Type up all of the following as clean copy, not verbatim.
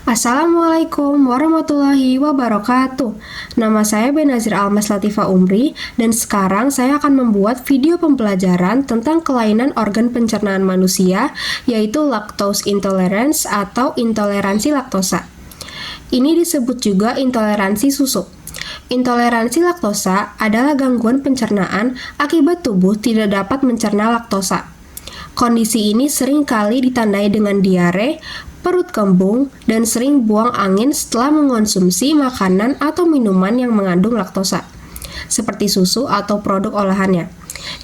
Assalamualaikum warahmatullahi wabarakatuh. Nama saya Benazir Almas Latifah Umri dan sekarang saya akan membuat video pembelajaran tentang kelainan organ pencernaan manusia, yaitu lactose intolerance atau intoleransi laktosa. Ini disebut juga intoleransi susu. Intoleransi laktosa adalah gangguan pencernaan akibat tubuh tidak dapat mencerna laktosa. Kondisi ini sering kali ditandai dengan diare, perut kembung, dan sering buang angin setelah mengonsumsi makanan atau minuman yang mengandung laktosa, seperti susu atau produk olahannya.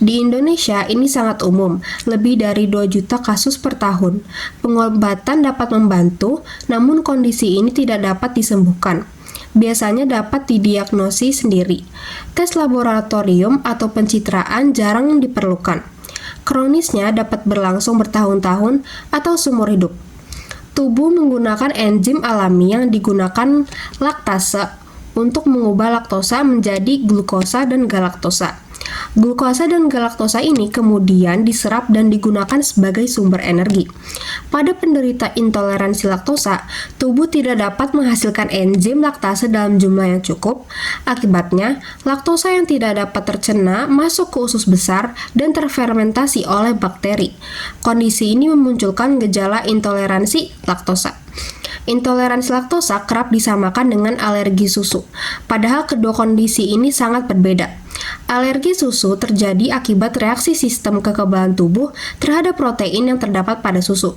Di Indonesia ini sangat umum, lebih dari 2 juta kasus per tahun. Pengobatan dapat membantu, namun kondisi ini tidak dapat disembuhkan. Biasanya dapat didiagnosis sendiri. Tes laboratorium atau pencitraan jarang diperlukan. Kronisnya dapat berlangsung bertahun-tahun atau seumur hidup. Tubuh menggunakan enzim alami yang digunakan laktase untuk mengubah laktosa menjadi glukosa dan galaktosa. Glukosa dan galaktosa ini kemudian diserap dan digunakan sebagai sumber energi. Pada penderita intoleransi laktosa, tubuh tidak dapat menghasilkan enzim laktase dalam jumlah yang cukup. Akibatnya, laktosa yang tidak dapat tercerna masuk ke usus besar dan terfermentasi oleh bakteri. Kondisi ini memunculkan gejala intoleransi laktosa. Intoleransi laktosa kerap disamakan dengan alergi susu, padahal kedua kondisi ini sangat berbeda. Alergi susu terjadi akibat reaksi sistem kekebalan tubuh terhadap protein yang terdapat pada susu.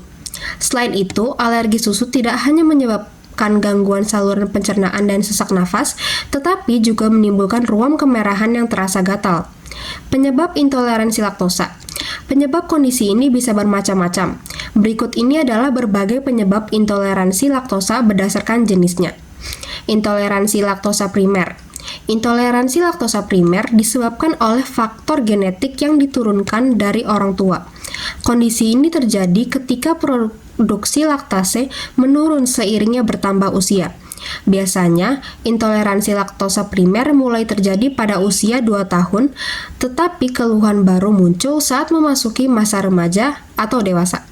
Selain itu, alergi susu tidak hanya menyebabkan gangguan saluran pencernaan dan sesak nafas, tetapi juga menimbulkan ruam kemerahan yang terasa gatal. Penyebab intoleransi laktosa. Penyebab kondisi ini bisa bermacam-macam. Berikut ini adalah berbagai penyebab intoleransi laktosa berdasarkan jenisnya. Intoleransi laktosa primer. Intoleransi laktosa primer disebabkan oleh faktor genetik yang diturunkan dari orang tua. Kondisi ini terjadi ketika produksi laktase menurun seiringnya bertambah usia. Biasanya, intoleransi laktosa primer mulai terjadi pada usia 2 tahun, tetapi keluhan baru muncul saat memasuki masa remaja atau dewasa.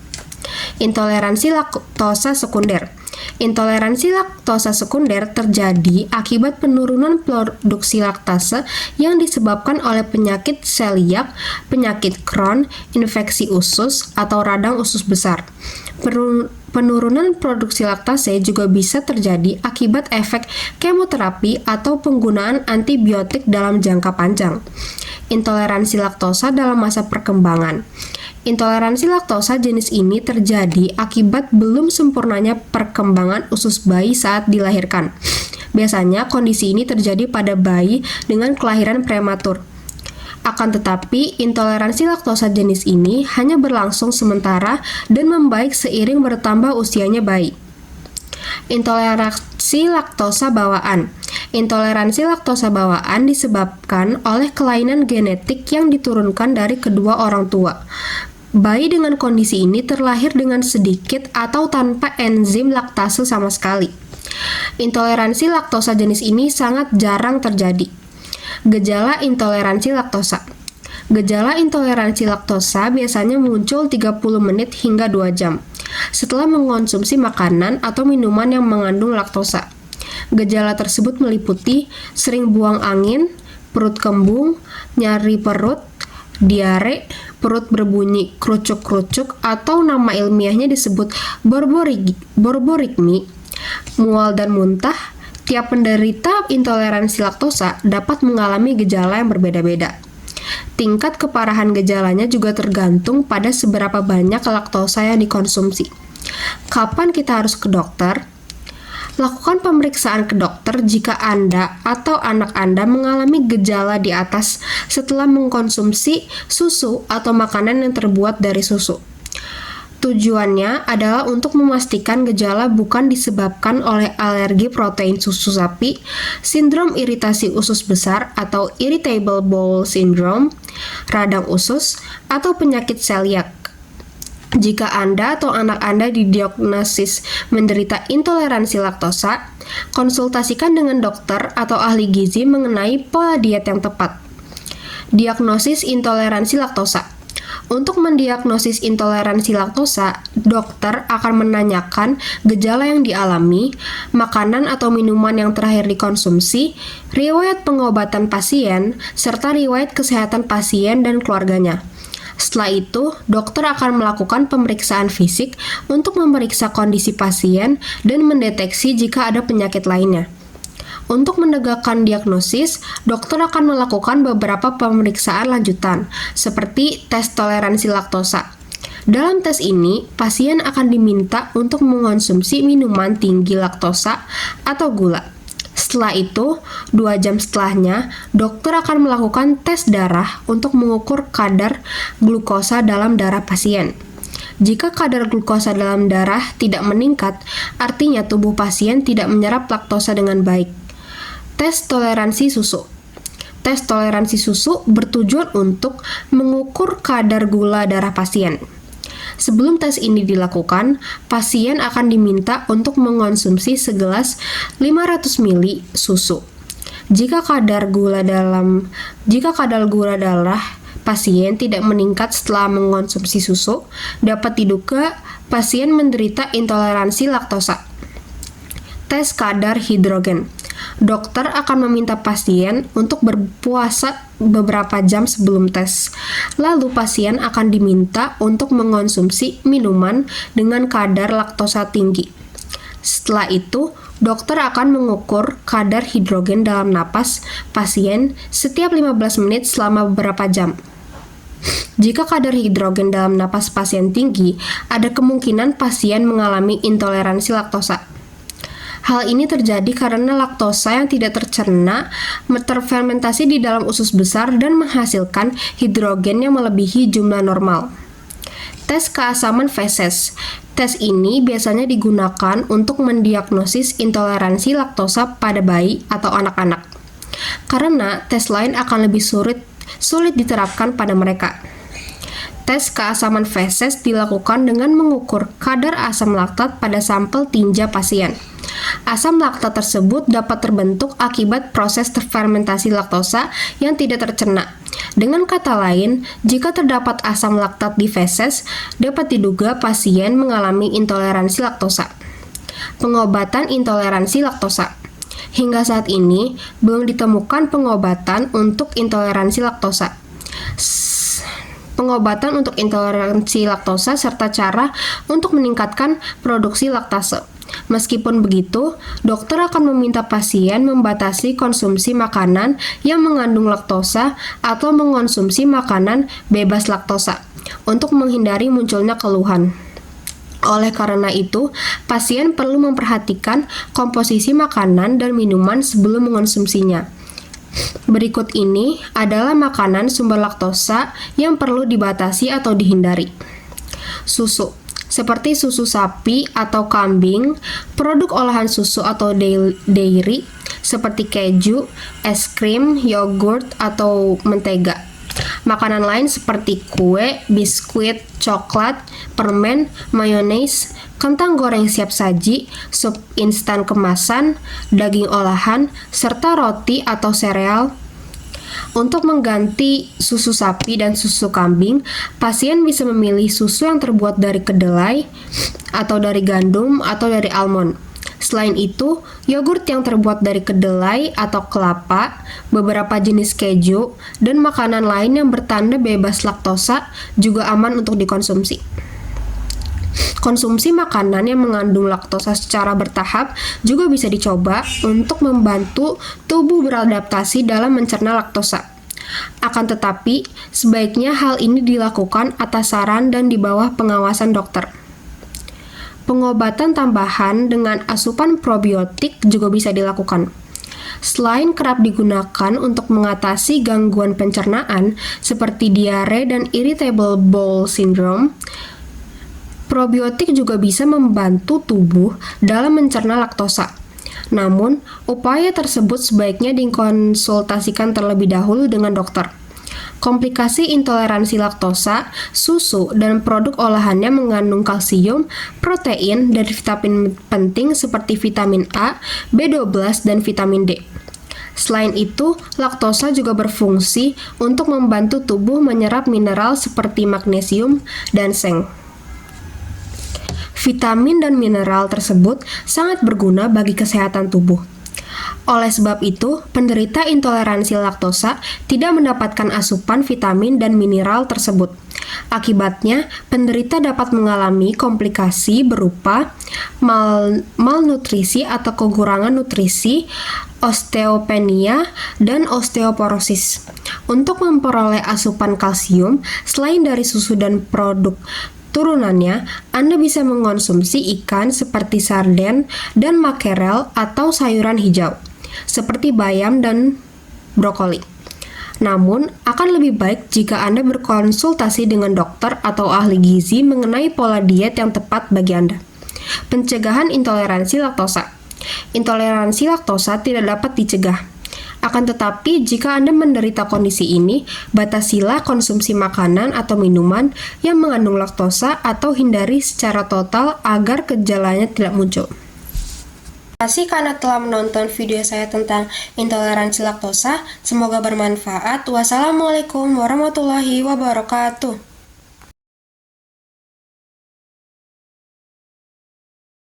Intoleransi laktosa sekunder. Intoleransi laktosa sekunder terjadi akibat penurunan produksi laktase yang disebabkan oleh penyakit celiak, penyakit Crohn, infeksi usus, atau radang usus besar. Penurunan produksi laktase juga bisa terjadi akibat efek kemoterapi atau penggunaan antibiotik dalam jangka panjang. Intoleransi laktosa dalam masa perkembangan. Intoleransi laktosa jenis ini terjadi akibat belum sempurnanya perkembangan usus bayi saat dilahirkan. Biasanya kondisi ini terjadi pada bayi dengan kelahiran prematur. Akan tetapi, intoleransi laktosa jenis ini hanya berlangsung sementara dan membaik seiring bertambah usianya bayi. Intoleransi laktosa bawaan. Intoleransi laktosa bawaan disebabkan oleh kelainan genetik yang diturunkan dari kedua orang tua. Bayi dengan kondisi ini terlahir dengan sedikit atau tanpa enzim laktase sama sekali. Intoleransi laktosa jenis ini sangat jarang terjadi. Gejala intoleransi laktosa. Gejala intoleransi laktosa biasanya muncul 30 menit hingga 2 jam setelah mengonsumsi makanan atau minuman yang mengandung laktosa. Gejala tersebut meliputi sering buang angin, perut kembung, nyeri perut, diare, perut berbunyi krucuk-krucuk atau nama ilmiahnya disebut borborigmi, mual dan muntah. Tiap penderita intoleransi laktosa dapat mengalami gejala yang berbeda-beda. Tingkat keparahan gejalanya juga tergantung pada seberapa banyak laktosa yang dikonsumsi. Kapan kita harus ke dokter? Lakukan pemeriksaan ke dokter jika Anda atau anak Anda mengalami gejala di atas setelah mengkonsumsi susu atau makanan yang terbuat dari susu. Tujuannya adalah untuk memastikan gejala bukan disebabkan oleh alergi protein susu sapi, sindrom iritasi usus besar atau irritable bowel syndrome, radang usus, atau penyakit celiak. Jika Anda atau anak Anda didiagnosis menderita intoleransi laktosa, konsultasikan dengan dokter atau ahli gizi mengenai pola diet yang tepat. Diagnosis intoleransi laktosa. Untuk mendiagnosis intoleransi laktosa, dokter akan menanyakan gejala yang dialami, makanan atau minuman yang terakhir dikonsumsi, riwayat pengobatan pasien, serta riwayat kesehatan pasien dan keluarganya. Setelah itu, dokter akan melakukan pemeriksaan fisik untuk memeriksa kondisi pasien dan mendeteksi jika ada penyakit lainnya. Untuk menegakkan diagnosis, dokter akan melakukan beberapa pemeriksaan lanjutan, seperti tes toleransi laktosa. Dalam tes ini, pasien akan diminta untuk mengonsumsi minuman tinggi laktosa atau gula. Setelah itu, 2 jam setelahnya, dokter akan melakukan tes darah untuk mengukur kadar glukosa dalam darah pasien. Jika kadar glukosa dalam darah tidak meningkat, artinya tubuh pasien tidak menyerap laktosa dengan baik. Tes toleransi susu. Tes toleransi susu bertujuan untuk mengukur kadar gula darah pasien. Sebelum tes ini dilakukan, pasien akan diminta untuk mengonsumsi segelas 500 ml susu. Jika kadar gula darah pasien tidak meningkat setelah mengonsumsi susu, dapat diduga pasien menderita intoleransi laktosa. Tes kadar hidrogen. Dokter akan meminta pasien untuk berpuasa beberapa jam sebelum tes. Lalu pasien akan diminta untuk mengonsumsi minuman dengan kadar laktosa tinggi. Setelah itu, dokter akan mengukur kadar hidrogen dalam napas pasien setiap 15 menit selama beberapa jam. Jika kadar hidrogen dalam napas pasien tinggi, ada kemungkinan pasien mengalami intoleransi laktosa. Hal ini terjadi karena laktosa yang tidak tercerna terfermentasi di dalam usus besar dan menghasilkan hidrogen yang melebihi jumlah normal. Tes keasaman feses. Tes ini biasanya digunakan untuk mendiagnosis intoleransi laktosa pada bayi atau anak-anak. Karena tes lain akan lebih sulit diterapkan pada mereka. Tes keasaman feses dilakukan dengan mengukur kadar asam laktat pada sampel tinja pasien. Asam laktat tersebut dapat terbentuk akibat proses fermentasi laktosa yang tidak tercerna. Dengan kata lain, jika terdapat asam laktat di feses, dapat diduga pasien mengalami intoleransi laktosa. Pengobatan intoleransi laktosa. Hingga saat ini, belum ditemukan pengobatan untuk intoleransi laktosa. Pengobatan untuk intoleransi laktosa serta cara untuk meningkatkan produksi laktase. Meskipun begitu, dokter akan meminta pasien membatasi konsumsi makanan yang mengandung laktosa atau mengonsumsi makanan bebas laktosa untuk menghindari munculnya keluhan. Oleh karena itu, pasien perlu memperhatikan komposisi makanan dan minuman sebelum mengonsumsinya. Berikut ini adalah makanan sumber laktosa yang perlu dibatasi atau dihindari. Susu, seperti susu sapi atau kambing, produk olahan susu atau dairy, seperti keju, es krim, yogurt, atau mentega. Makanan lain seperti kue, biskuit, coklat, permen, mayones, kentang goreng siap saji, sup instan kemasan, daging olahan, serta roti atau sereal. Untuk mengganti susu sapi dan susu kambing, pasien bisa memilih susu yang terbuat dari kedelai, atau dari gandum, atau dari almond. Selain itu, yogurt yang terbuat dari kedelai atau kelapa, beberapa jenis keju, dan makanan lain yang bertanda bebas laktosa juga aman untuk dikonsumsi. Konsumsi makanan yang mengandung laktosa secara bertahap juga bisa dicoba untuk membantu tubuh beradaptasi dalam mencerna laktosa. Akan tetapi, sebaiknya hal ini dilakukan atas saran dan di bawah pengawasan dokter. Pengobatan tambahan dengan asupan probiotik juga bisa dilakukan. Selain kerap digunakan untuk mengatasi gangguan pencernaan seperti diare dan irritable bowel syndrome, probiotik juga bisa membantu tubuh dalam mencerna laktosa. Namun, upaya tersebut sebaiknya dikonsultasikan terlebih dahulu dengan dokter. Komplikasi intoleransi laktosa, susu, dan produk olahannya mengandung kalsium, protein, dan vitamin penting seperti vitamin A, B12, dan vitamin D. Selain itu, laktosa juga berfungsi untuk membantu tubuh menyerap mineral seperti magnesium dan seng. Vitamin dan mineral tersebut sangat berguna bagi kesehatan tubuh. Oleh sebab itu, penderita intoleransi laktosa tidak mendapatkan asupan vitamin dan mineral tersebut. Akibatnya, penderita dapat mengalami komplikasi berupa malnutrisi atau kekurangan nutrisi, osteopenia, dan osteoporosis. Untuk memperoleh asupan kalsium, selain dari susu dan produk turunannya, Anda bisa mengonsumsi ikan seperti sarden dan makerel atau sayuran hijau, seperti bayam dan brokoli. Namun, akan lebih baik jika Anda berkonsultasi dengan dokter atau ahli gizi mengenai pola diet yang tepat bagi Anda. Pencegahan intoleransi laktosa. Intoleransi laktosa tidak dapat dicegah. Akan tetapi, jika Anda menderita kondisi ini, batasilah konsumsi makanan atau minuman yang mengandung laktosa atau hindari secara total agar gejalanya tidak muncul. Terima kasih karena telah menonton video saya tentang intoleransi laktosa. Semoga bermanfaat. Wassalamualaikum warahmatullahi wabarakatuh.